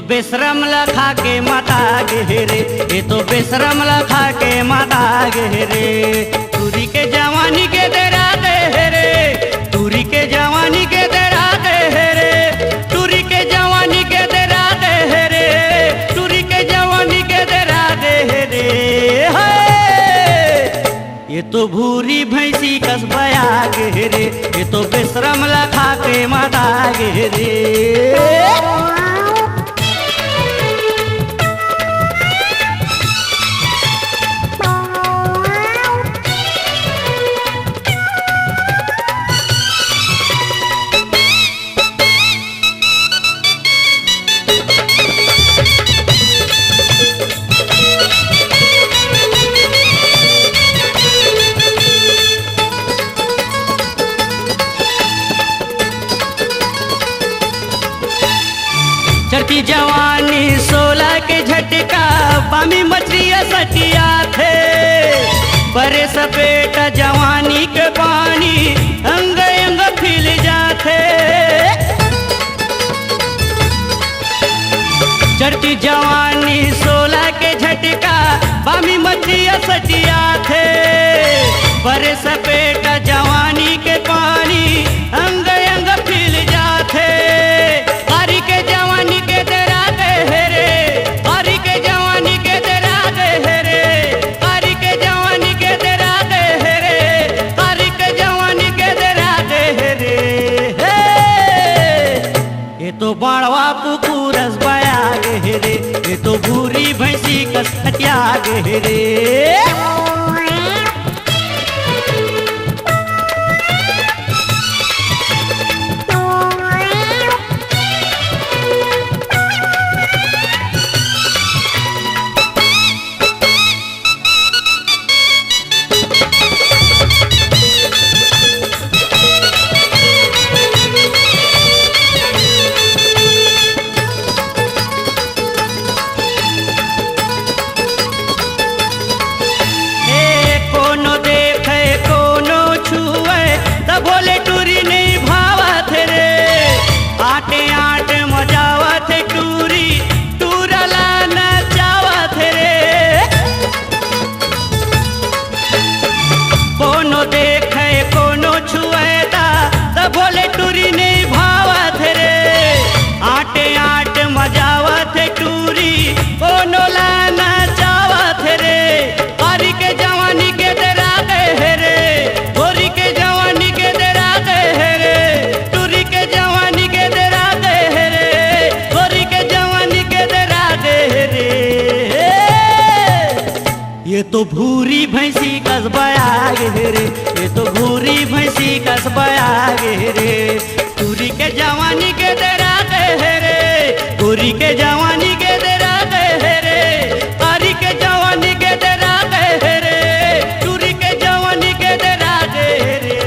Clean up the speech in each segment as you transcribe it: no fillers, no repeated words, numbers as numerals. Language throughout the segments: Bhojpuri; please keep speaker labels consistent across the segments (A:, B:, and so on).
A: बेशरम लखा के माता गे रे, ये तो बेशरम लखा के माता गे रे। टूरी के जवानी के दरा दे रे, टूरी के जवानी के दरा दे रे, टूरी के जवानी के दरा दे रे, टूरी के जवानी के दरा दे रे। ये तो भूरी भैंसी कसबया गे रे, ये तो बेशरम लखा के माता गे रे। चढ़ती जवानी 16 के झटका, बामी मछलियाँ सटिया थे, बड़े सपेट जवानी के पानी अंग अंग फिल जाते। चढ़ती जवानी 16 के झटका, बामी मछलियाँ सटिया थे, बड़े सपेट जवानी के पानी अंग अंग फिल जाते। हरी के जवानी के दरा दे रे, हरी के जवानी के दरा दे रे, हरी के जवानी के दरा दे रे, हरी के जवानी के दरा दे रे। ये तो बाड़वा कुकुरस बया गे रे, ये तो भूरी भैंसी कस हटिया गे रे। बोले टूरी नहीं भावत रे, आटे आटे मजावत टूरी, टूरला नचावत रे। कोनो देखे कोनो छुएता, तब बोले टूरी नहीं भावत रे, आटे आटे मजावत टूरी, कोनो ला नचावत रे। हरी के जवानी के दरा दे रे, गोरी के जवानी के दरा दे रे, टूरी के जवानी के दरा दे रे, गोरी के जवानी के दरा दे रे। ये तो भूरी भैंसी कसबया गे रे, ये तो भूरी भैंसी कसबया गे रे। टूरी के जवानी के दरा दे रे, गोरी के जवानी के दरा दे रे, हरी के जवानी के दरा दे रे, टूरी के जवानी के दरा दे रे।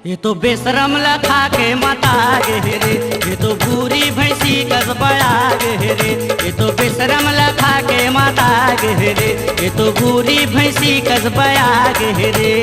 A: ये तो बेशरम लखा के माता गे रे, ये तो भूरी भैंसी कसबया गे रे, ये तो बेशरम लखा के माता गे रे, ये तो भूरी भैंसी कसबया गे रे।